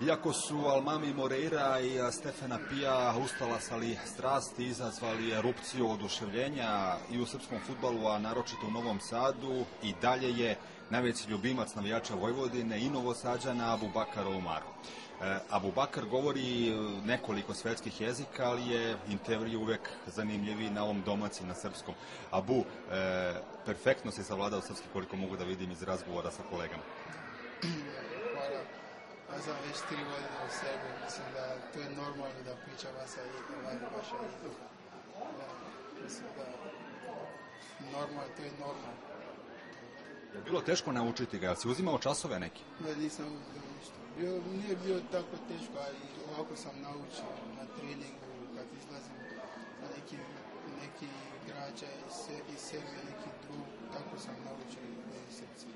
Iako su Almami Moreira i Stefana Pija ustalasali strasti, izazvali erupciju oduševljenja i u srpskom fudbalu, a naročito u Novom Sadu, i dalje je najveći ljubimac navijača Vojvodine i Novosađana Abubakar Umaru. Abubakar govori nekoliko svetskih jezika, ali je intervju uvek zanimljiviji na ovom domaći, na srpskom. Abu, perfektno si savladao srpski, koliko mogu da vidim iz razgovora sa kolegama. Hvala. Ja sam već 3 godine u Srbiji, mislim da to je normalno da priča vaša jezika. Mislim da normalno, to je normalno. Je bilo teško naučiti ga? Si uzimao časove neki? Ne, nisam uzeo ništa. Nije bio tako teško, ali ovako sam naučio na treningu, kad izlazim sa neki igrača iz Srbije, neki drug, tako sam naučio iz srca.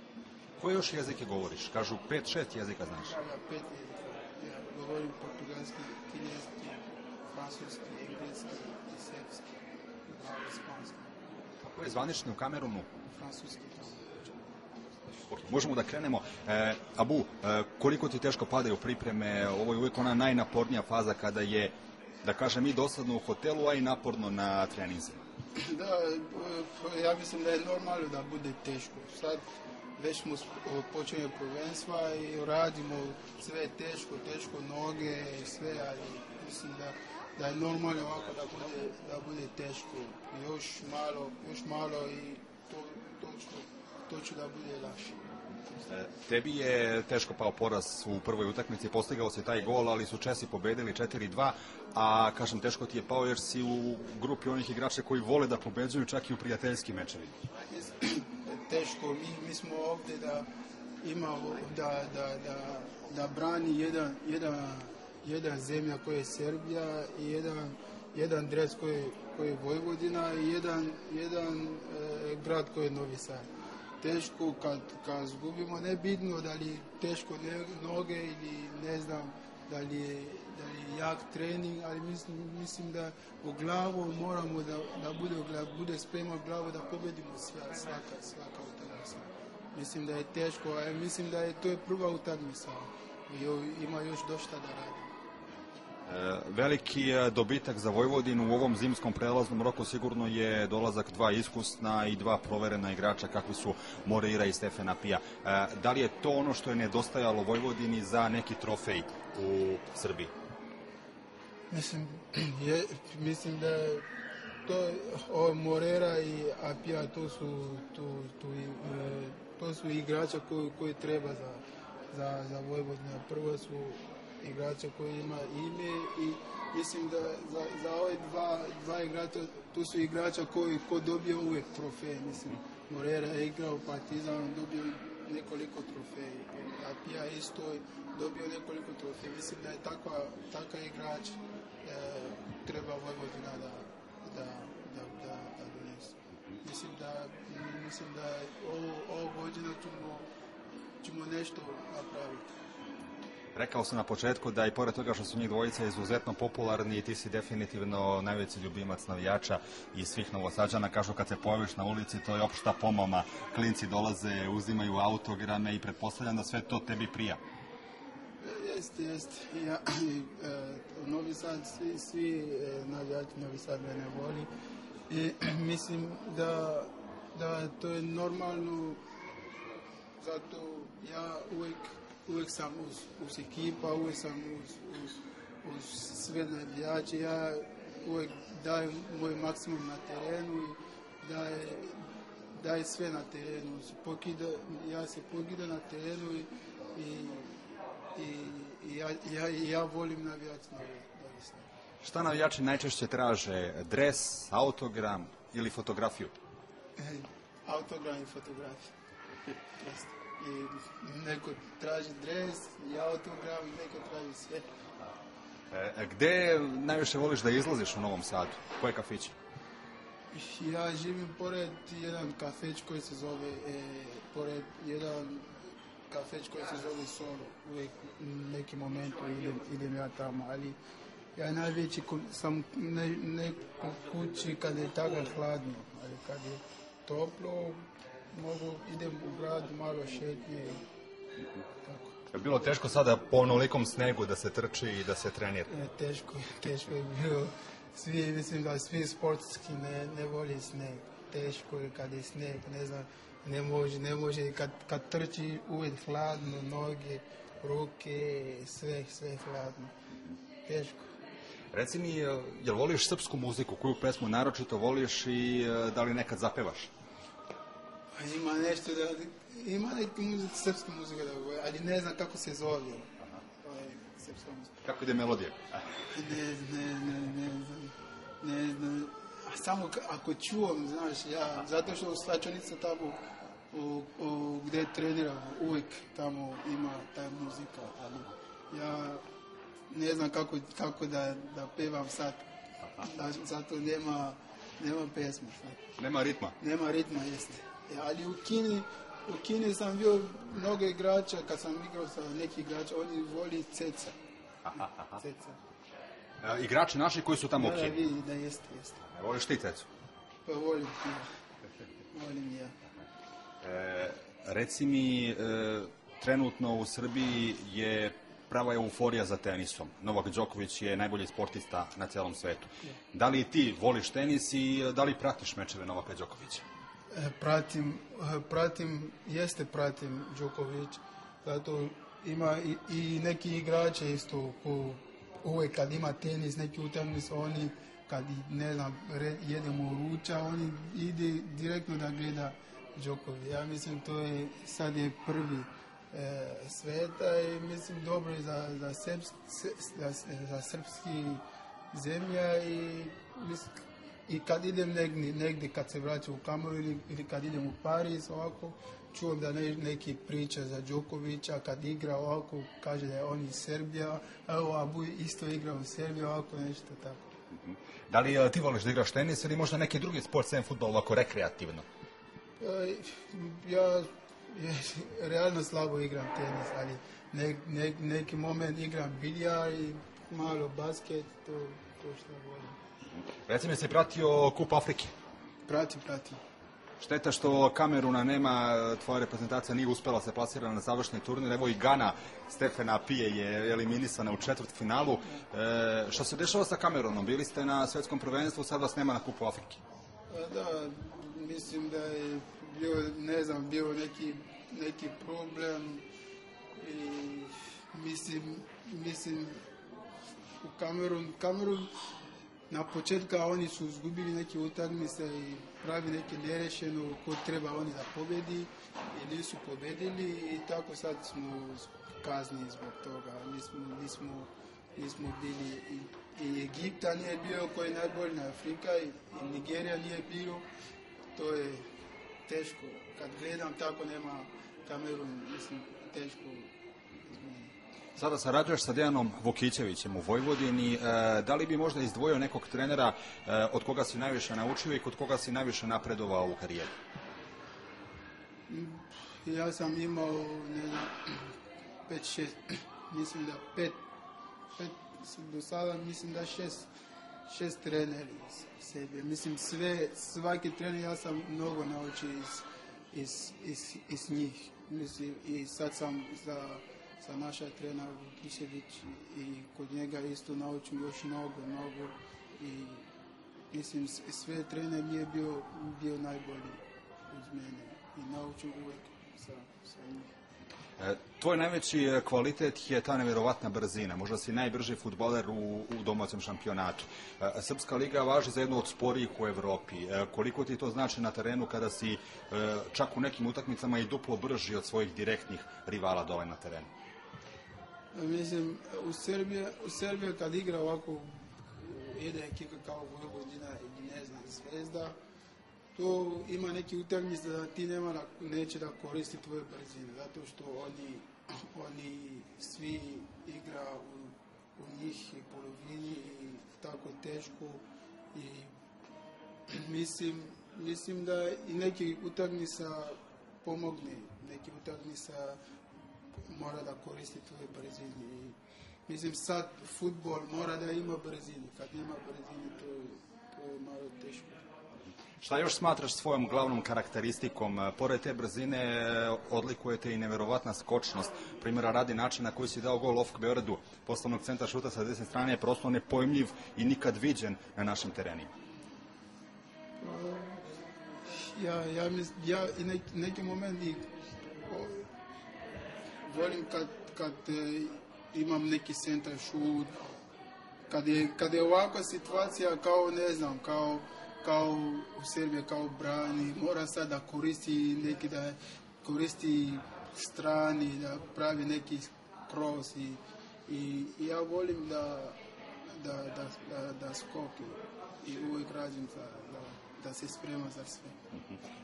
Koje još jezike govoriš? Kažu 5-6 jezika znaš? Ja 5 jezika. Ja govorim portugalski, kineski, francuski, engleski i srpski, malo ispanski. Kako je zvanični u Kamerunu? Francuski. Možemo da krenemo. Abu, koliko ti teško padaju pripreme? Ovo je uvijek ona najnapornija faza kada je, da kažem, i dosadno u hotelu, a i naporno na treninzima. Da, ja mislim da je normalno da bude teško. Sad već smo počeli prvenstva i radimo sve teško, noge i sve, ali mislim da je normalno ovako da bude teško. Još malo i to će da bude lakše. Tebi je teško pao poraz u prvoj utakmici, postigao si taj gol, ali su Česi pobedili 4-2, a kažem, teško ti je pao jer si u grupi onih igrača koji vole da pobeđuju čak i u prijateljskim mečevima. Teško, mi smo ovdje da imamo, da brani jedan zemlja koja je Srbija i jedan dres koji je Vojvodina i jedan grad koji je Novi Sad. Teško kad zgubimo, ne bitno da li teško noge ili ne znam da li je jak trening, ali mislim da u glavu moramo da bude spremno u glavu da pobedimo svaka utakmica. Mislim da je teško, a mislim da je to je prva utakmica i ima još dosta da radi. Veliki dobitak za Vojvodinu u ovom zimskom prelaznom roku sigurno je dolazak 2 iskusna i 2 proverena igrača kakvi su Moreira i Stefana Pija. Da li je to ono što je nedostajalo Vojvodini za neki trofej u Srbiji? Mislim da to Moreira i Pija to su igrača koji treba za Vojvodinu. Prvo su igrača koji ima ime i mislim da za ove dva igrača, tu su igrača koji dobio uvijek trofej. Mislim, Moreira je igrao u Partizanu, dobio nekoliko trofeja, a Pija isto dobio nekoliko trofeja. Mislim da je takav igrač treba Vojvodina da donese. Mislim da ovo godina ćemo nešto napraviti. Rekao sam na početku da i pored toga što su njih dvojica izuzetno popularni, ti si definitivno najveći ljubimac navijača i svih Novosađana. Kažu kad se pojaviš na ulici, to je opšta pomama. Klinci dolaze, uzimaju autograme i pretpostavljam da sve to tebi prija. Jeste. Novi Sad, svi navijači Novi Sad mene voli. I mislim da to je normalno, zato ja uvijek sam uz ekipa, uvijek sam uz sve navijače, ja uvijek dajem moj maksimum na terenu i dajem sve na terenu. Ja se pokidam na terenu i ja volim navijači Novi Sad. Šta navijači najčešće traže? Dres, autogram ili fotografiju? Autogram i fotografiju. I neko traži dres i autogram, neko traži sve. Gde najviše voliš da izlaziš u Novom Sadu? Koje kafiće? Ja živim pored jedan kafeć koji se zove Solo. Uvijek u nekim momentu idem ja tamo, ali ja najveći sam neko kući kad je tako hladno, ali kad je toplo, idem u grad, malo šetnje, tako. Je bilo teško sada po onolikom snegu da se trči i da se trenira? Teško je bilo. Mislim da svi sportski ne voli sneg. Teško je kad je sneg, ne znam, ne može, kad trči uvijek hladno, noge, ruke, sve hladno. Teško. Reci mi, jel voliš srpsku muziku? Koju pesmu naročito voliš i da li nekad zapevaš? Ima nešto ima neki srpska muzika da govorim, ali ne znam kako se zove. Srpska muzika. Kako ide melodija? Ne znam. Samo ako čuvam, znaš, zato što u slačonica tamo gdje treniram, uvijek tamo ima ta muzika, ali ja ne znam kako da pevam sad, zato nema pesma. Nema ritma? Nema ritma, jeste. Ali u Kini sam bio mnogo igrača, kad sam igrao sa neki igrača, oni voli ceca. Igrači naši koji su tamo u Kini? Da, vidi da jeste. Voliš ti cecu? Pa volim ja. Reci mi, trenutno u Srbiji je prava euforija za tenisom. Novak Đoković je najbolji sportista na celom svetu. Da li ti voliš tenis i da li pratiš mečeve Novaka Đokovića? Pratim Đoković, zato ima i neki igrače isto, uvijek kad ima tenis, neki utakmice, oni kad, ne znam, jedemo ruča, oni ide direktno da gleda Đoković. Ja mislim sad je prvi sveta i mislim dobro je za srpski zemlja i kad idem negdje kad se vraćam u Kamerun ili kad idem u Pariz, ovako čujem da neki priča za Đokovića, kad igra ovako kaže da je on iz Srbija, evo Abu isto igra u Srbiji, ovako nešto tako. Da li ti voliš da igraš tenis ili možda neki drugi sport sem fudbal ovako rekreativno? Ja realno slabo igram tenis, ali neki moment igram biljar i malo basket, to što volim. Reci mi, si pratio Kup Afrike? Pratim. Šteta što Kameruna nema, tvoja reprezentacija nije uspela se plasira na završni turnir. Evo i Gana Stefana Pije je eliminisana u četvrtfinalu. Šta se dešava sa Kamerunom? Bili ste na svjetskom prvenstvu, sad vas nema na Kupu Afrike. Da, mislim da je bio neki problem i mislim u Kamerun na početku oni su izgubili neke utakmice i pravi neke nerešeno ko treba oni da pobedi i nisu pobedili i tako sad smo kazni zbog toga. Nismo bili i Egipta nije bio koji je najbolji na Afrika i Nigerija nije bio. To je teško. Kad gledam tako nema Kamerun, mislim teško. Sada sarađuješ sa Dejanom Vukićevićem u Vojvodini. Da li bi možda izdvojio nekog trenera od koga si najviše naučio i kod koga si najviše napredovao u karijeri? Ja sam imao, 5-6, mislim da 5, do sada mislim da 6 treneri sebe. Mislim svaki trener ja sam mnogo naučio iz njih. Mislim i sad sam sa naša trener Vukićević i kod njega isto naučim još mnogo i mislim sve trener nije bio najbolji uz mene i naučim uvijek sa njih. Tvoj najveći kvalitet je ta nevjerovatna brzina. Možda si najbrži fudbaler u domaćem šampionatu. Srpska liga važi za jednu od sporijih u Evropi. Koliko ti to znači na terenu kada si čak u nekim utakmicama i duplo brži od svojih direktnih rivala dole na terenu? Mislim, u Srbiji kad igra ovako jedna ekipa kao Vojvodina ili ne znam Zvezda, to ima neki utakmice da ti neće da koristi tvoje brzine, zato što oni svi igra u njih i polovini i tako teško i mislim da i neki utakmica pomogne, neki utakmica mora da koristi tvoje brzine i mislim sad futbol mora da ima brzine, kad ima brzine to je malo teško. Šta još smatraš svojom glavnom karakteristikom? Pored te brzine odlikujete i neverovatna skočnost. Primjera radi način na koji si dao gol OFK Beogradu, poslovnog centra šuta sa desne strane je prosto nepojmljiv i nikad viđen na našim terenima. Ja i neki momenti volim kad imam neki centar šut, kad je ovakva situacija kao ne znam, kao u Srbiji, kao brani, mora sad da koristi neki, da koristi strani, da pravi neki cross i ja volim da skoki i uvijek radim da se sprema za sve.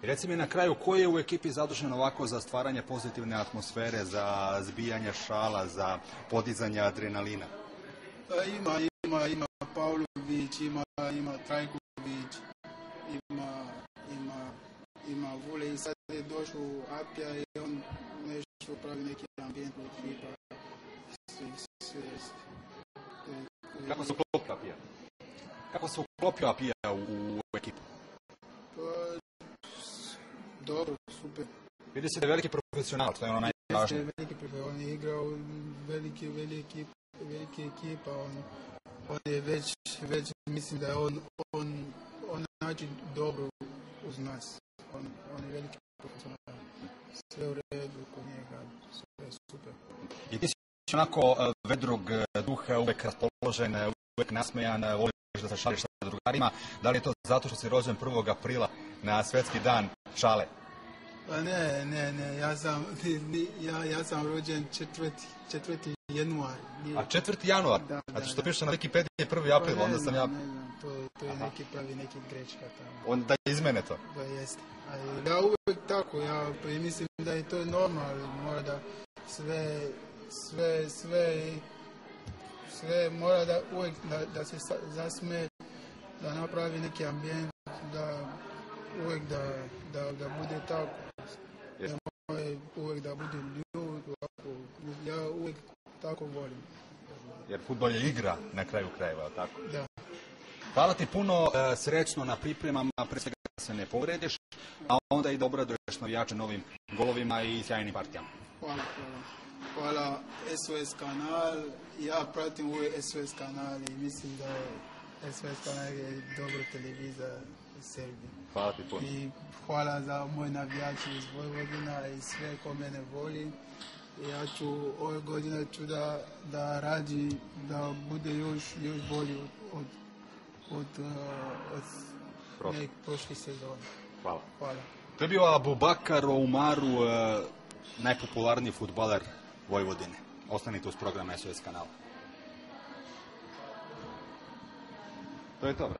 I reci mi na kraju, ko je u ekipi zadužen ovako za stvaranje pozitivne atmosfere, za zbijanje šala, za podizanje adrenalina? Ima Pavlović, ima Trajković, ima Vule i sad je došao Apija i on nešto pravi neki ambijent u ekipa. Kako se uklopio Apija? Kako se uklopio Apija u ekipu? Dobro, super. Vidi se da je veliki profesional, što je ono najvažnije. Veliki profesional, on je igrao veliki ekipa, on je već mislim da je on nađe dobro uz nas. On je veliki profesional. Sve u redu kod njega, sve je super. I ti si onako vedrog duha, uvek raspoložen, uvek nasmejan, voliš da se šališ sa drugarima. Da li je to zato što si rođen 1. aprila na svetski dan šale? Pa ne, ja sam rođen 4. januar. A 4. januar? Zato što piše na Wikipediji 1. april, onda sam ja... Ne znam, to je neki pravi neki grečka tamo. Onda da izmene to? Da, jeste. Ja uvijek tako, ja mislim da je to normalno, mora da sve mora da uvijek da se zasme, da napravi neki ambijent, da uvijek da bude tako. Uvijek da bude ljud, ja uvijek tako volim. Jer fudbal je igra na kraju krajeva, tako? Da. Hvala ti puno, srećno na pripremama, pre svega da se ne povrediš, a onda i da obraduješ navijače novim golovima i sjajnim partijama. Hvala SOS kanal, ja pratim ovaj SOS kanal i mislim da je SOS kanal je dobra televizija u Srbiji. Hvala ti puno. I hvala za moj navijači iz Vojvodina i sve ko mene voli. Ja ću ove godine da radi, da bude još bolji od prošle sezone. Hvala. Hvala. To je bio Abubakar Oumaru, najpopularniji fudbaler Vojvodine. Ostanite uz program SOS kanala. To je to.